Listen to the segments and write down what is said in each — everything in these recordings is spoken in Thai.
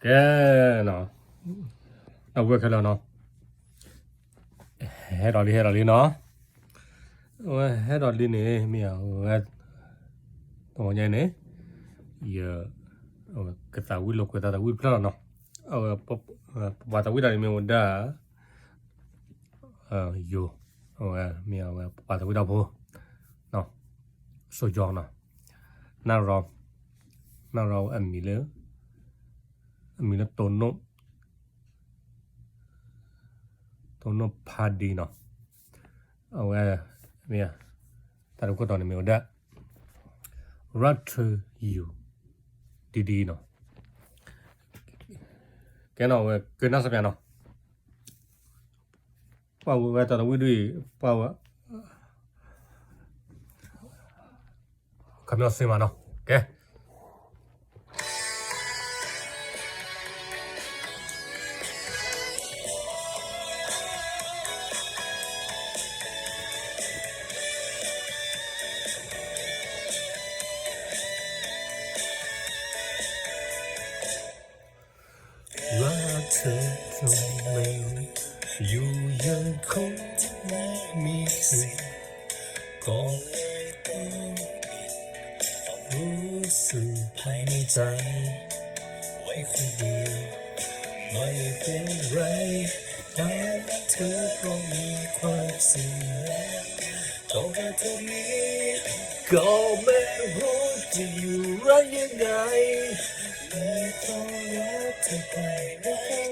แกเนาะเอาเวอร์กันแล้วเนาะให้ดอลลี่เนาะว่าให้ดอลลี่เนี่ยมีอะไรตัวใหญ่เนี่ยเยอะกระตาวิลกกระตาวิลพลาเนาะปะปะตาวิลอะไรมีหมดด้าอยู่มีปะตาวิลดาพูเนาะสุดยอดเนาะน่ารออันมีเลยโตโน่พาดีเนาะมีแต่เราก็ตอนนี้มีได้รัตอยู่ดีเนาะแกเนาะเกินน่าสักอย่างเนาะป่าวแต่เราวิดีป่าวคำนวณสิมาเนาะแกรักเธอทำไมอยู่ยังคงไม่มีสิทธิ์ก็เลยต้องรู้สึกภายในใจไว้คนเดียวไม่เป็นไรแต่เธอก็มีความสุขต่อจากเธอนี้ก็ไม่รู้จะอยู่รักยังไงไม่ต้องรักเธอไปใน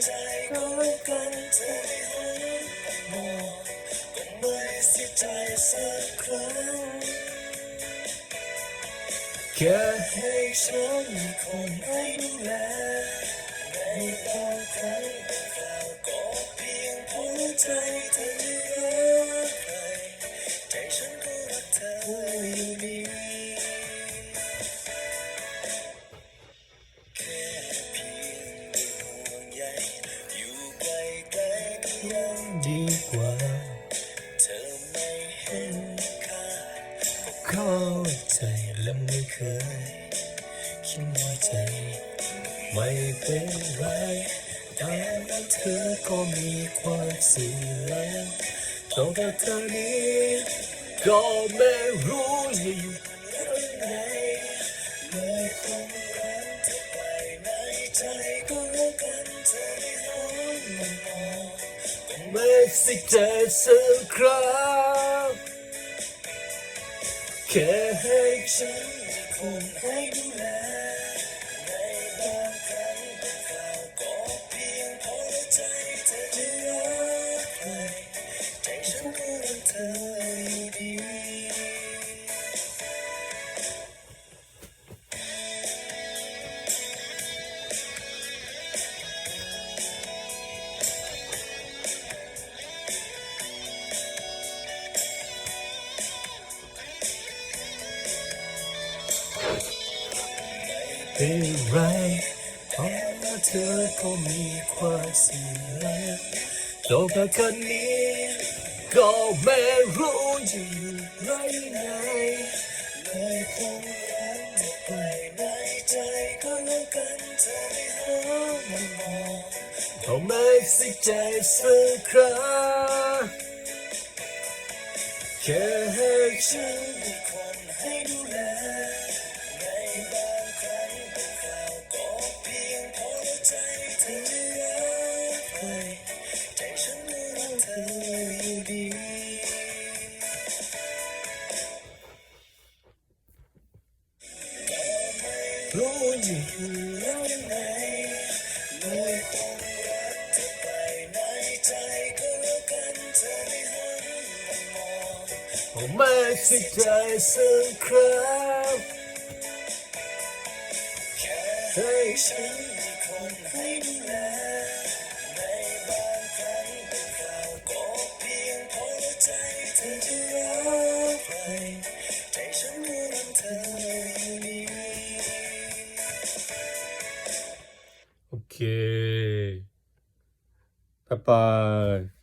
ใจก็รักกันเธอไม่หามองก็ไม่เสียใจสักครั้งแค่ให้ฉันมีคนให้ดูแลในบางครั้งบางคราวก็เพียงพอใจเธอรักใครใจฉันก็รักเธออยู่ดีแค่เพียงห่วงใยอยู่ใกล้ๆก็ยังดีกว่าเธอไม่เห็นค่าก็เข้าใจและไม่เคยคิดน้อยใจไม่เป็นไรแต่เธอก็มีความสุขแล้วต่อจากเธอนี้ก็ไม่รู้จะอยู่ยังไงไม่คงรักเธอไปในใจก็รักกันเธอไม่หามองก็ไม่สิใจสักครั้งแค่ให้ฉันมีคนให้ดูแลในบางครั้งบางคราวก็เพียงพอใจเธอจะรักใครใจฉันก็รักเธออยู่ดีเป็นไรเพราะเธอก็มีความสุขแล้วต่อจากกันนี้ก็ไม่รู้จะอยู่ไรไหนไม่คงรักเธอไปในใจก็รักกันเธอไม่หามมองก็ไม่สิใจสักครั้งแค่ให้ฉันมีคนให้ดูแลในบางครั้งบางคราวก็เพียงพอใจเธอรักใครใจฉันรักเธออยู่ดีรู้อยู่แล้วยังไงไม่ต้องรักเธอไปในใจก็รักกันเธอไม่หันมองไม่สิใจสักครั้งแค่ให้ฉันมีคนให้ดูแลในบางครั้งบางคราวก็เพียงพอใจเธอจะรักใครใจฉันรักเธออยู่ดีโอเคบ๊ายบาย